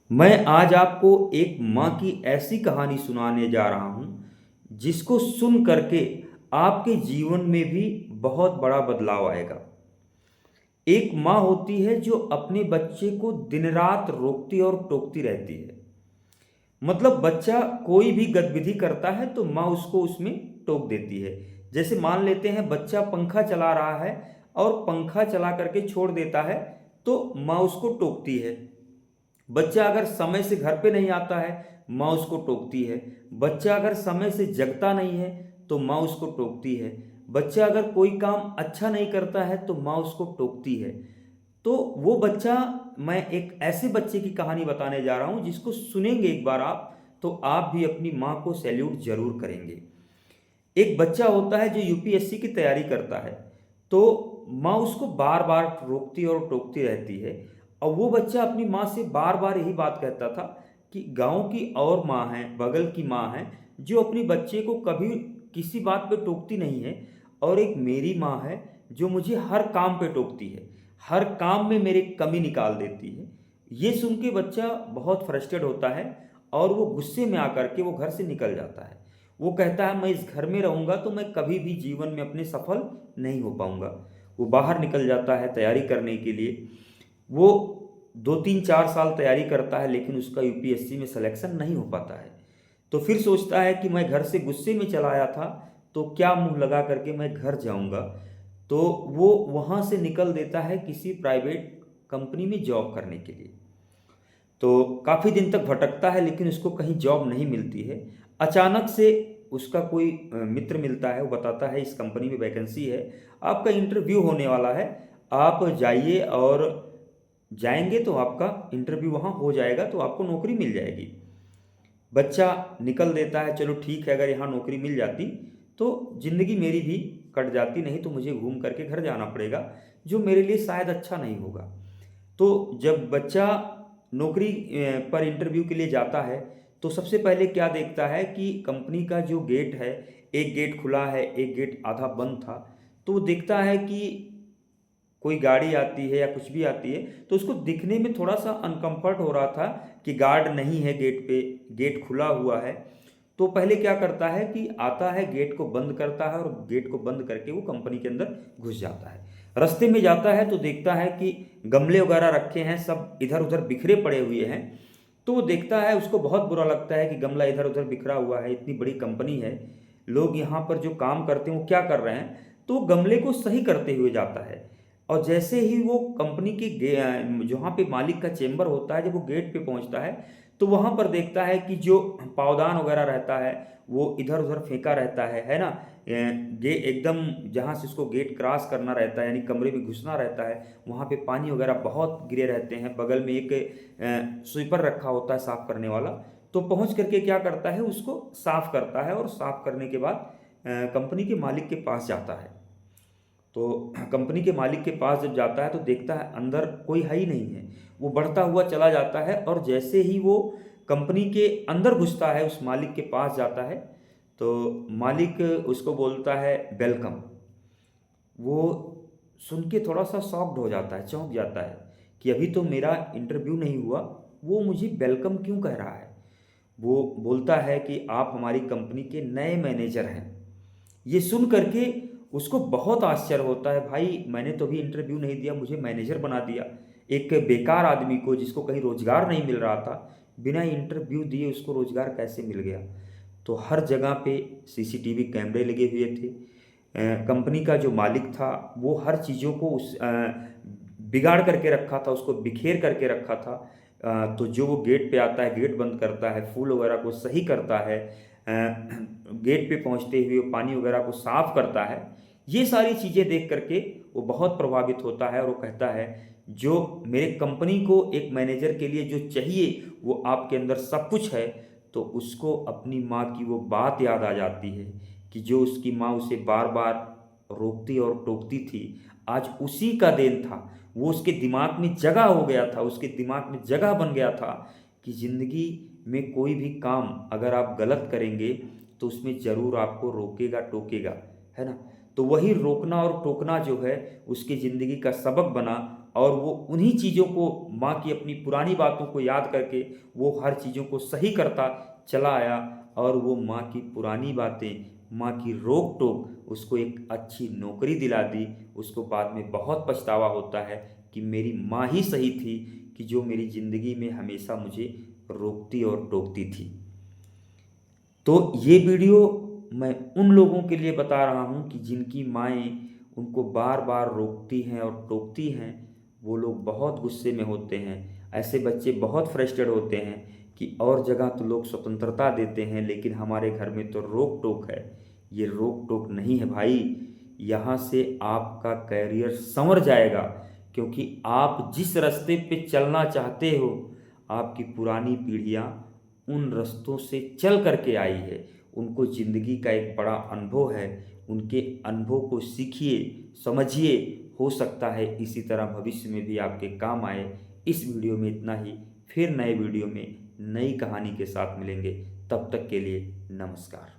मैं आज आपको एक माँ की ऐसी कहानी सुनाने जा रहा हूँ जिसको सुन करके आपके जीवन में भी बहुत बड़ा बदलाव आएगा। एक माँ होती है जो अपने बच्चे को दिन रात रोकती और टोकती रहती है। मतलब बच्चा कोई भी गतिविधि करता है तो माँ उसको उसमें टोक देती है। जैसे मान लेते हैं बच्चा पंखा चला रहा है और पंखा चला करके छोड़ देता है तो माँ उसको टोकती है। बच्चा अगर समय से घर पे नहीं आता है, माँ उसको टोकती है। बच्चा अगर समय से जगता नहीं है तो माँ उसको टोकती है। बच्चा अगर कोई काम अच्छा नहीं करता है तो माँ उसको टोकती है। तो वो बच्चा, मैं एक ऐसे बच्चे की कहानी बताने जा रहा हूँ जिसको सुनेंगे एक बार आप तो आप भी अपनी माँ को सैल्यूट जरूर करेंगे। एक बच्चा होता है जो यूपीएससी की तैयारी करता है, तो माँ उसको बार बार रोकती और टोकती रहती है। और वो बच्चा अपनी माँ से बार बार यही बात कहता था कि गांव की और माँ है, बगल की माँ है, जो अपनी बच्चे को कभी किसी बात पे टोकती नहीं है, और एक मेरी माँ है जो मुझे हर काम पे टोकती है, हर काम में मेरी कमी निकाल देती है। ये सुन के बच्चा बहुत फ्रस्ट्रेट होता है और वो गुस्से में आकर के वो घर से निकल जाता है। वो कहता है मैं इस घर में रहूंगा तो मैं कभी भी जीवन में अपने सफल नहीं हो पाऊंगा। वो बाहर निकल जाता है तैयारी करने के लिए। वो 2 3 4 साल तैयारी करता है लेकिन उसका यूपीएससी में सिलेक्शन नहीं हो पाता है। तो फिर सोचता है कि मैं घर से गुस्से में चला आया था तो क्या मुंह लगा करके मैं घर जाऊंगा। तो वो वहां से निकल देता है किसी प्राइवेट कंपनी में जॉब करने के लिए। तो काफ़ी दिन तक भटकता है लेकिन उसको कहीं जॉब नहीं मिलती है। अचानक से उसका कोई मित्र मिलता है, वो बताता है इस कंपनी में वैकेंसी है, आपका इंटरव्यू होने वाला है, आप जाइए और जाएंगे तो आपका इंटरव्यू वहाँ हो जाएगा तो आपको नौकरी मिल जाएगी। बच्चा निकल देता है, चलो ठीक है, अगर यहाँ नौकरी मिल जाती तो ज़िंदगी मेरी भी कट जाती, नहीं तो मुझे घूम करके घर जाना पड़ेगा जो मेरे लिए शायद अच्छा नहीं होगा। तो जब बच्चा नौकरी पर इंटरव्यू के लिए जाता है तो सबसे पहले क्या देखता है कि कंपनी का जो गेट है, एक गेट खुला है, एक गेट आधा बंद था। तो वो देखता है कि कोई गाड़ी आती है या कुछ भी आती है तो उसको दिखने में थोड़ा सा अनकंफर्ट हो रहा था कि गार्ड नहीं है गेट पे, गेट खुला हुआ है। तो पहले क्या करता है कि आता है, गेट को बंद करता है और गेट को बंद करके वो कंपनी के अंदर घुस जाता है। रास्ते में जाता है तो देखता है कि गमले वगैरह रखे हैं, सब इधर उधर बिखरे पड़े हुए हैं। तो वो देखता है, उसको बहुत बुरा लगता है कि गमला इधर उधर बिखरा हुआ है, इतनी बड़ी कंपनी है, लोग यहाँ पर जो काम करते हैं वो क्या कर रहे हैं। तो वो गमले को सही करते हुए जाता है। और जैसे ही वो कंपनी की जहाँ पे मालिक का चेम्बर होता है, जब वो गेट पे पहुंचता है तो वहां पर देखता है कि जो पावदान वगैरह रहता है वो इधर उधर फेंका रहता है ना। गे एकदम जहाँ से उसको गेट क्रॉस करना रहता है यानी कमरे में घुसना रहता है, वहाँ पे पानी वगैरह बहुत गिरे रहते हैं। बगल में एक स्वीपर रखा होता है साफ करने वाला। तो पहुंच करके क्या करता है, उसको साफ करता है और साफ करने के बाद कंपनी के मालिक के पास जाता है। तो कंपनी के मालिक के पास जब जाता है तो देखता है अंदर कोई है ही नहीं है। वो बढ़ता हुआ चला जाता है और जैसे ही वो कंपनी के अंदर घुसता है, उस मालिक के पास जाता है, तो मालिक उसको बोलता है वेलकम। वो सुन के थोड़ा सा शॉक्ड हो जाता है, चौंक जाता है कि अभी तो मेरा इंटरव्यू नहीं हुआ, वो मुझे वेलकम क्यों कह रहा है। वो बोलता है कि आप हमारी कंपनी के नए मैनेजर हैं। ये सुन करके उसको बहुत आश्चर्य होता है, भाई मैंने तो भी इंटरव्यू नहीं दिया, मुझे मैनेजर बना दिया। एक बेकार आदमी को जिसको कहीं रोजगार नहीं मिल रहा था, बिना इंटरव्यू दिए उसको रोजगार कैसे मिल गया। तो हर जगह पे सीसीटीवी कैमरे लगे हुए थे। कंपनी का जो मालिक था वो हर चीज़ों को बिगाड़ करके रखा था, उसको बिखेर करके रखा था। तो जो वो गेट पे आता है, गेट बंद करता है, फूल वगैरह को सही करता है, गेट पे पहुंचते हुए पानी वगैरह को साफ करता है। ये सारी चीज़ें देख करके वो बहुत प्रभावित होता है और वो कहता है जो मेरे कंपनी को एक मैनेजर के लिए जो चाहिए वो आपके अंदर सब कुछ है। तो उसको अपनी माँ की वो बात याद आ जाती है कि जो उसकी माँ उसे बार बार रोकती और टोकती थी, आज उसी का देन था। वो उसके दिमाग में जगह हो गया था, उसके दिमाग में जगह बन गया था कि ज़िंदगी में कोई भी काम अगर आप गलत करेंगे तो उसमें ज़रूर आपको रोकेगा टोकेगा, है ना। तो वही रोकना और टोकना जो है उसकी ज़िंदगी का सबक बना और वो उन्हीं चीज़ों को, माँ की अपनी पुरानी बातों को याद करके वो हर चीज़ों को सही करता चला आया। और वो माँ की पुरानी बातें, माँ की रोक टोक उसको एक अच्छी नौकरी दिला दी। उसको बाद में बहुत पछतावा होता है कि मेरी माँ ही सही थी कि जो मेरी ज़िंदगी में हमेशा मुझे रोकती और टोकती थी। तो ये वीडियो मैं उन लोगों के लिए बता रहा हूँ कि जिनकी माएँ उनको बार बार रोकती हैं और टोकती हैं। वो लोग बहुत गुस्से में होते हैं। ऐसे बच्चे बहुत फ्रस्ट्रेट होते हैं कि और जगह तो लोग स्वतंत्रता देते हैं, लेकिन हमारे घर में तो रोक टोक है। ये रोक टोक नहीं है भाई। यहाँ से आपका कैरियर संवर जाएगा, क्योंकि आप जिस रास्ते पे चलना चाहते हो, आपकी पुरानी पीढ़ियाँ उन रास्तों से चल करके आई है। उनको ज़िंदगी का एक बड़ा अनुभव है। उनके अनुभव को सीखिए, समझिए। हो सकता है इसी तरह भविष्य में भी आपके काम आए। इस वीडियो में इतना ही। फिर नए वीडियो में नई कहानी के साथ मिलेंगे। तब तक के लिए नमस्कार।